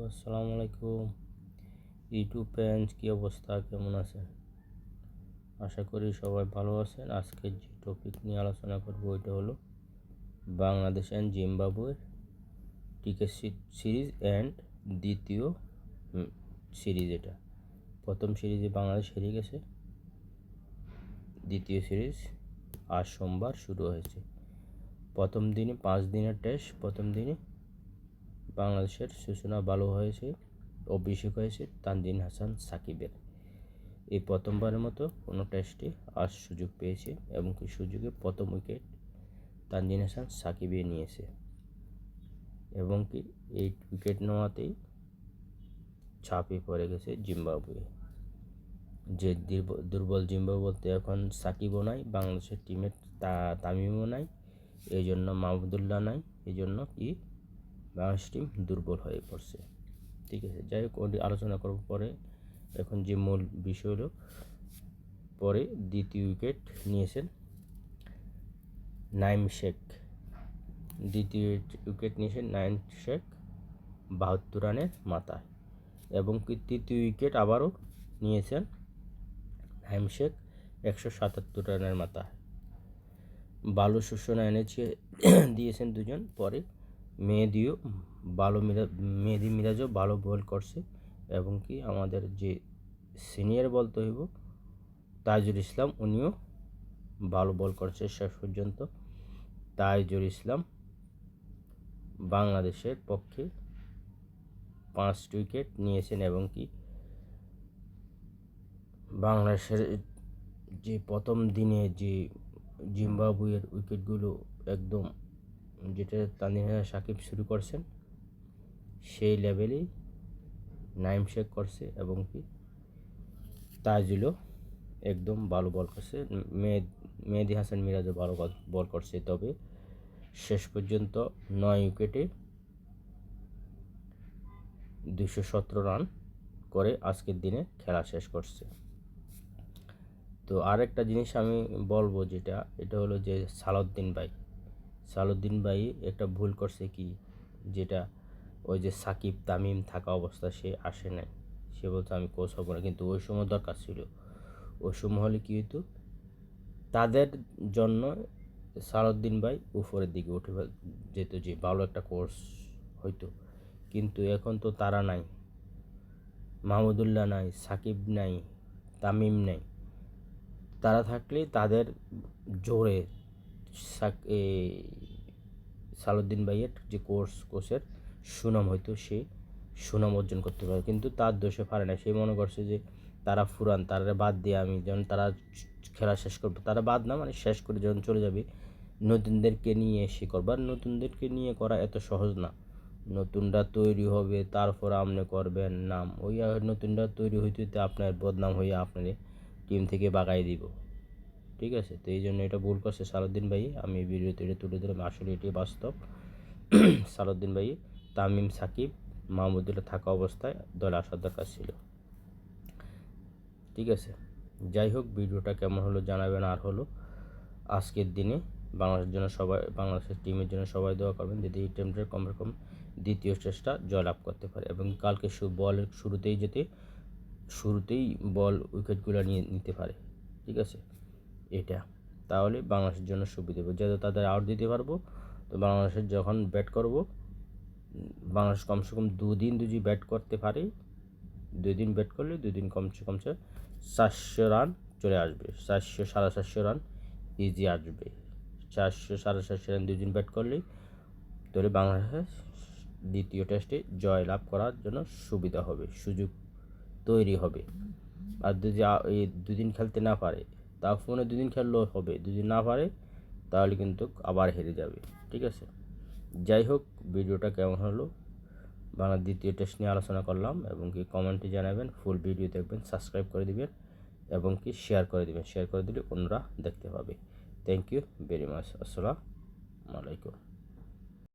আসসালামু আলাইকুম YouTube friends, কী অবস্থা, কেমন আছেন? আশা করি সবাই ভালো আছেন। আজকে যে টপিক নিয়ে আলোচনা করব ওইটা হলো বাংলাদেশ অ্যান্ড জিম্বাবুয়ের ক্রিকেট সিরিজ অ্যান্ড দ্বিতীয় সিরিজ। এটা প্রথম সিরিজে বাংলাদেশ হেরে গেছে, দ্বিতীয় সিরিজ আজ সোমবার শুরু হয়েছে। প্রথম দিনে 5 দিনের টেস্ট। প্রথম দিনে বাংলাদেশের সূচনা ভালো হয়েছে, অভিষেক হয়েছে তানজিদ হাসান সাকিবের। এই প্রথমবারের মতো কোনো টেস্টে আজ সুযোগ পেয়েছে এবং কি সুযোগে প্রথম উইকেট তানজিদ হাসান সাকিবে নিয়েছে এবং কি এই উইকেট নেওয়াতেই চাপে পড়ে গেছে জিম্বাবুয়ে। যে দুর্বল জিম্বাবুয়ে বলতে এখন সাকিবও নাই, বাংলাদেশের টিমের তামিমও নাই, এই জন্য মাহমুদুল্লাহ নাই, এই জন্য কি বাংলাদেশ টিম দুর্বল হয়ে পড়ছে। ঠিক আছে, যাই হোক ওটি আলোচনা করব পরে। এখন যে মূল বিষয় হলো, পরে দ্বিতীয় উইকেট নিয়েছেন নাইম শেখ। দ্বিতীয় উইকেট নিয়েছেন নাইম শেখ 72 রানের মাথায় এবং তৃতীয় উইকেট আবারও নিয়েছেন নাইম শেখ 177 রানের মাথায়। ভালো সূচনা দিয়েছেন দুজন। পরে মেহেদী মিরাজও ভালো বল করছে এবং কি আমাদের যে সিনিয়র বলতে হইব তাইজুল ইসলাম, উনিও ভালো বল করছে শেষ পর্যন্ত। তাইজুল ইসলাম বাংলাদেশের পক্ষে 5 উইকেট নিয়েছেন এবং কি বাংলাদেশের যে প্রথম দিনে যে জিম্বাবুয়ের উইকেটগুলো একদম যেটা তানজিদ হাসান সাকিব শুরু করছেন সেই লেভেলেই নাইম শেখ করছে এবং কি তাইজুলও একদম ভালো বল করছে। মেহেদী হাসান মিরাজও ভালো বল করছে। তবে শেষ পর্যন্ত 9 উইকেটে 217 রান করে আজকের দিনে খেলা শেষ করছে। তো আরেকটা জিনিস আমি বলবো, এটা হলো যে সালাউদ্দিন ভাই একটা ভুল করছে কি, যেটা ওই যে সাকিব তামিম থাকা অবস্থা সে আসে নাই। সে বলতো আমি কোচ হবো না, কিন্তু ওই সময় দরকার ছিল। ওই সময় হলে কী হতো, তাদের জন্য সালাউদ্দিন ভাই উপরের দিকে উঠে যেত, যে ভালো একটা কোর্স হইতো। কিন্তু এখন তো তারা নাই, মাহমুদুল্লাহ নাই, সাকিব নাই, তামিম নাই। তারা থাকলে তাদের জোরে সালাউদ্দিন ভাইয়ের যে কোচের সুনাম হয়তো সে সুনাম অর্জন করতে পারে, কিন্তু তার দোষে পারে না। সে মনে করছে যে তারা ফুরান, তারা বাদ দিয়ে আমি যখন তারা খেলা শেষ করবো, তারা বাদ না মানে শেষ করে যখন চলে যাবে নতুনদেরকে নিয়ে এসে করবো। আর নতুনদেরকে নিয়ে করা এত সহজ না। নতুনরা তৈরি হবে, তারপর আপনি করবেন নাম, ওই নতুনরা তৈরি হইতে হইতে আপনার বদনাম হয়ে আপনার টিম থেকে বাগাই দিব। ঠিক আছে, তো এই জন্য এটা ভুল করছে সালাউদ্দিন ভাই। আমি ভিডিওতে এটা তুলে দিলাম, আসলে এটি বাস্তব। সালাউদ্দিন ভাই তামিম, সাকিব, মাহমুদুল্লাহ থাকা অবস্থায় দলে আসার দরকার ছিল। ঠিক আছে, যাই হোক ভিডিওটা কেমন হলো জানাবেন। আর হলো আজকের দিনে বাংলাদেশের টিমের জন্য সবাই দোয়া করবেন, যদি এই টিমটার কমরকম দ্বিতীয় টেস্টটা জয়লাভ করতে পারে এবং কালকে বলের শুরুতেই বল উইকেটগুলো নিতে পারে। ঠিক আছে, এটা তাহলে বাংলাদেশের জন্য সুবিধা হবে, যেহেতু তাদের আউট দিতে পারবো। তো বাংলাদেশের যখন ব্যাট করব, বাংলাদেশ কমসে কম 2 দিন যদি ব্যাট করতে পারে, 2 দিন ব্যাট করলে 2 দিন কমসে 400 রান চলে আসবে। 400-450 রান ইজি আসবে। 400-450 রান 2 দিন ব্যাট করলেই তাহলে বাংলাদেশ দ্বিতীয় টেস্টে জয় লাভ করার জন্য সুবিধা হবে, সুযোগ তৈরি হবে। আর যদি এই 2 দিন খেলতে না পারে, তা ফোনে 2 দিন খেললেও হবে, 2 দিন না পারে তাহলে কিন্তু আবার হেরে যাবে। ঠিক আছে, যাই হোক ভিডিওটা কেমন হলো, বাংলার দ্বিতীয় টেস্ট নিয়ে আলোচনা করলাম এবং কি কমেন্টে জানাবেন, ফুল ভিডিও দেখবেন, সাবস্ক্রাইব করে দিবেন এবং কি শেয়ার করে দিবেন। শেয়ার করে দিলে অন্যরা দেখতে পাবে। Thank you very much. আসসালামু আলাইকুম।